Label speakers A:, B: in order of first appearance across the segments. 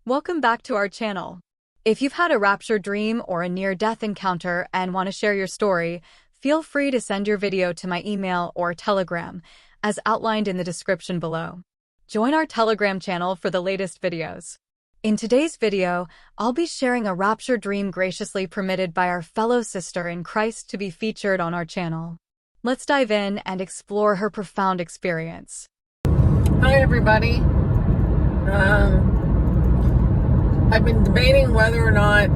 A: Welcome back to our channel. If you've had a rapture dream or a near-death encounter and want to share your story, feel free to send your video to my email or Telegram, as outlined in the description below. Join our Telegram channel for the latest videos. In today's video, I'll be sharing a rapture dream graciously permitted by our fellow sister in Christ to be featured on our channel. Let's dive in and explore her profound experience.
B: Hi everybody. I've been debating whether or not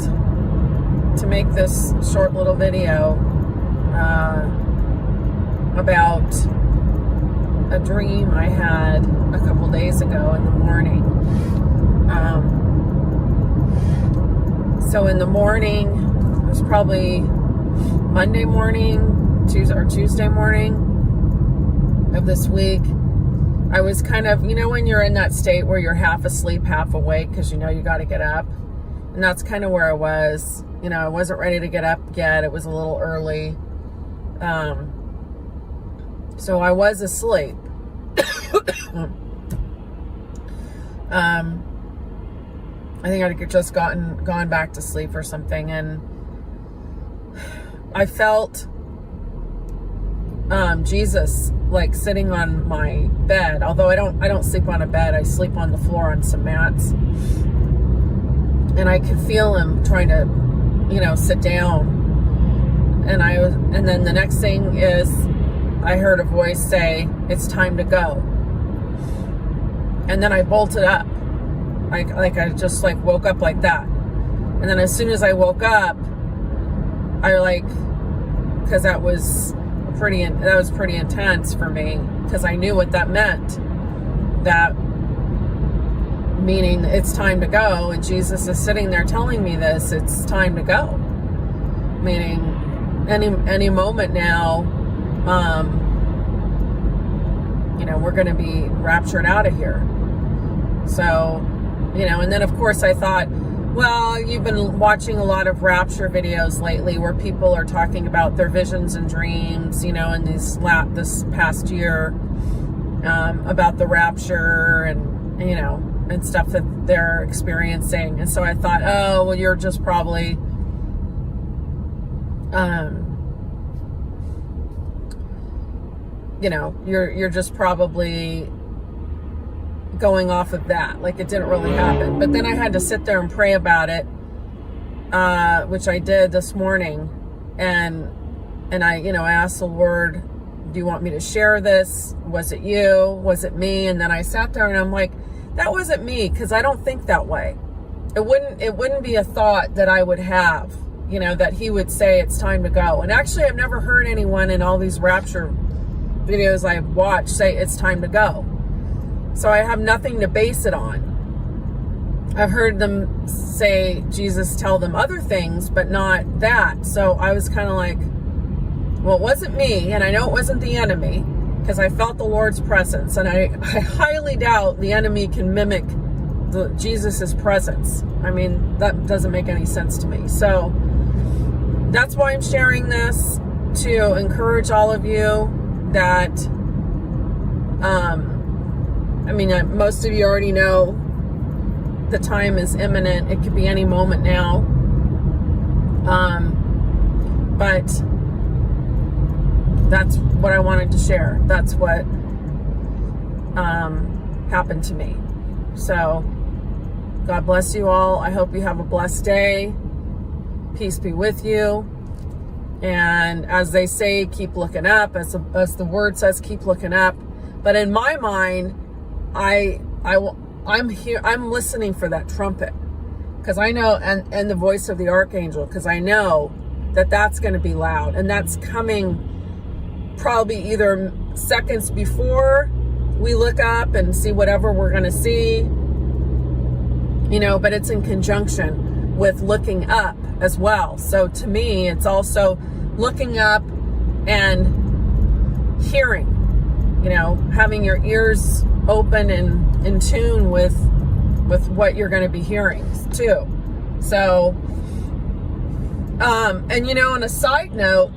B: to make this short little video about a dream I had a couple days ago in the morning. So in the morning, it was probably Monday morning, Tuesday morning of this week. I was kind of, when you're in that state where you're half asleep, half awake, because you got to get up. And that's kind of where I was. I wasn't ready to get up yet. It was a little early. So I was asleep. I think I'd just gone back to sleep or something. And I felt Jesus sitting on my bed, although I don't sleep on a bed. I sleep on the floor on some mats, and I could feel him trying to sit down, and then the next thing is I heard a voice say, "It's time to go." And then I bolted up, I just woke up like that. And then as soon as I woke up, because that was pretty intense for me, because I knew what that meant. That meaning it's time to go, and Jesus is sitting there telling me this, it's time to go. Meaning any moment now, we're going to be raptured out of here. So, and then of course I thought, well, you've been watching a lot of rapture videos lately where people are talking about their visions and dreams, in this past year, about the rapture and stuff that they're experiencing. And so I thought, oh, well, you're just probably, you're just probably going off of that, it didn't really happen. But then I had to sit there and pray about it, which I did this morning, and I asked the Lord, do you want me to share this? Was it you? Was it me? And then I sat there and I'm like, that wasn't me, because I don't think that way. It wouldn't be a thought that I would have, that he would say it's time to go. And actually I've never heard anyone in all these rapture videos I've watched say it's time to go. So I have nothing to base it on. I've heard them say Jesus tell them other things, but not that. So I was kind of like, well, it wasn't me, and I know it wasn't the enemy, because I felt the Lord's presence, and I highly doubt the enemy can mimic Jesus's presence. That doesn't make any sense to me. So that's why I'm sharing this, to encourage all of you that most of you already know the time is imminent. It could be any moment now. But that's what I wanted to share. That's what happened to me. So God bless you all. I hope you have a blessed day. Peace be with you. And as they say, keep looking up. As the word says, keep looking up. But in my mind, I'm here. I'm listening for that trumpet, because I know, and the voice of the archangel, because I know that that's going to be loud, and that's coming probably either seconds before we look up and see whatever we're going to see, but it's in conjunction with looking up as well. So to me, it's also looking up and hearing, having your ears open and in tune with what you're going to be hearing too. So, and on a side note,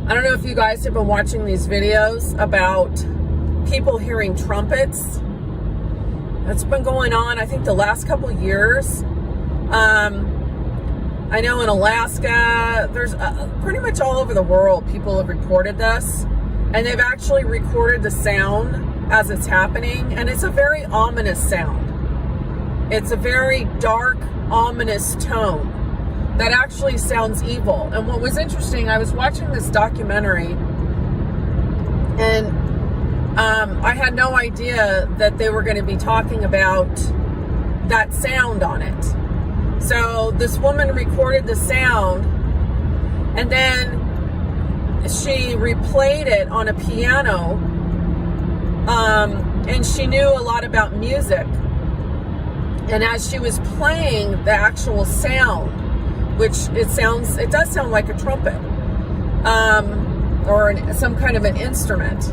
B: I don't know if you guys have been watching these videos about people hearing trumpets. That's been going on, I think, the last couple of years. I know in Alaska, there's pretty much all over the world, people have reported this, and they've actually recorded the sound as it's happening, and it's a very ominous sound. It's a very dark, ominous tone that actually sounds evil. And what was interesting, I was watching this documentary, and I had no idea that they were going to be talking about that sound on it. So this woman recorded the sound, and then she replayed it on a piano, and she knew a lot about music. And as she was playing the actual sound, which it does sound like a trumpet, or some kind of an instrument.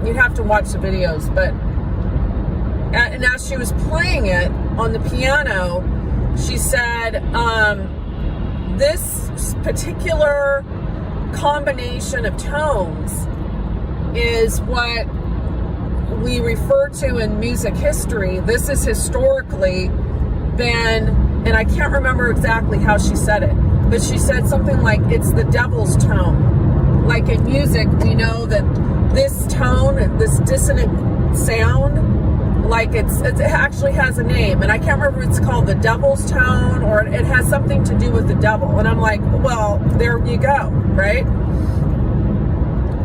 B: You'd have to watch the videos, but and as she was playing it on the piano, she said, this particular combination of tones is what we refer to in music history. This is historically been, and I can't remember exactly how she said it, but she said something like, it's the devil's tone. Like in music, we know that this tone, this dissonant sound, like it actually has a name, and I can't remember if it's called the devil's tone or it has something to do with the devil. And I'm like, well, there you go, right?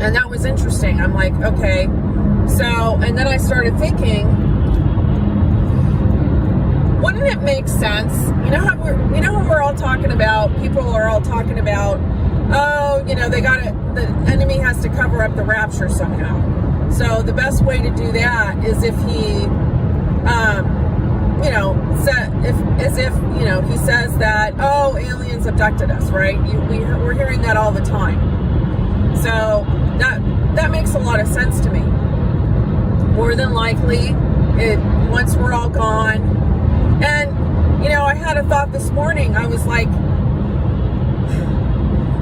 B: And that was interesting. I'm like, okay. So, and then I started thinking, wouldn't it make sense? You know how we're all talking about, people are all talking about, oh, the enemy has to cover up the rapture somehow. So the best way to do that is if he, he says that, oh, aliens abducted us, right? We're hearing that all the time. So that makes a lot of sense to me. More than likely, once we're all gone, and I had a thought this morning. I was like,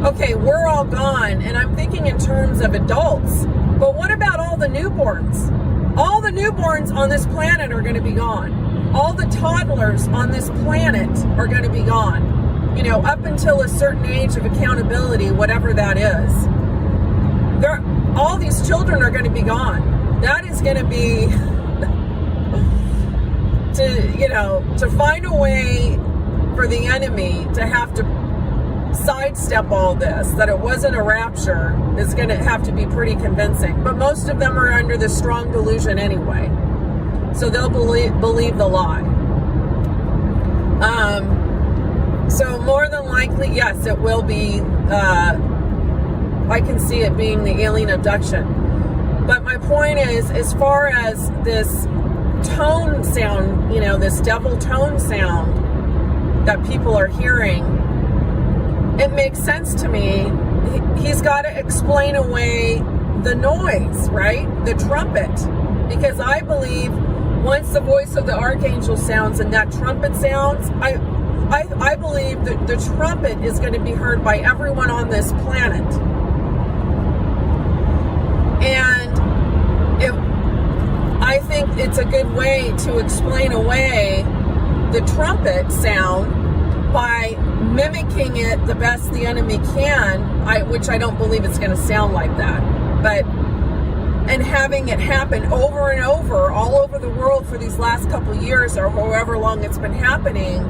B: okay, we're all gone, and I'm thinking in terms of adults. But what about all the newborns? All the newborns on this planet are going to be gone. All the toddlers on this planet are going to be gone. Up until a certain age of accountability, whatever that is. All these children are going to be gone. That is going to be to find a way for the enemy to have to sidestep all this, that it wasn't a rapture, is going to have to be pretty convincing. But most of them are under this strong delusion anyway, so they'll believe the lie. So more than likely, yes, it will be. I can see it being the alien abduction. But my point is, as far as this tone sound, this devil tone sound that people are hearing, it makes sense to me. He's got to explain away the noise, right? The trumpet. Because I believe once the voice of the archangel sounds and that trumpet sounds, I believe that the trumpet is going to be heard by everyone on this planet. And I think it's a good way to explain away the trumpet sound by mimicking it the best the enemy can, which I don't believe it's going to sound like that, and having it happen over and over all over the world for these last couple of years or however long it's been happening,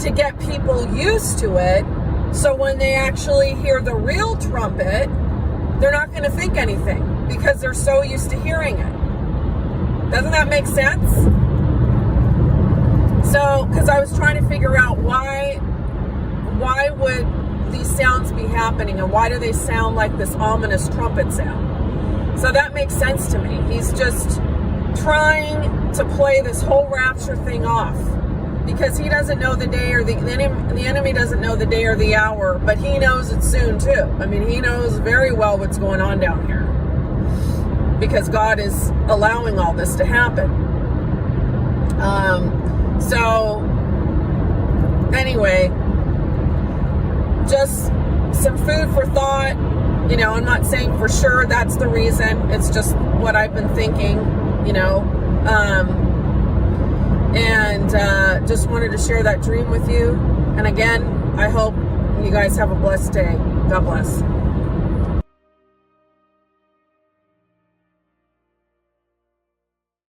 B: to get people used to it, so when they actually hear the real trumpet, they're not going to think anything because they're so used to hearing it. Doesn't that make sense? So, because I was trying to figure out why would these sounds be happening, and why do they sound like this ominous trumpet sound? So that makes sense to me. He's just trying to play this whole rapture thing off, because he doesn't know the day, or the enemy doesn't know the day or the hour, but he knows it soon too. I mean, he knows very well what's going on down here, because God is allowing all this to happen. So anyway, just some food for thought. I'm not saying for sure that's the reason. It's just what I've been thinking. And just wanted to share that dream with you. And again, I hope you guys have a blessed day. God bless.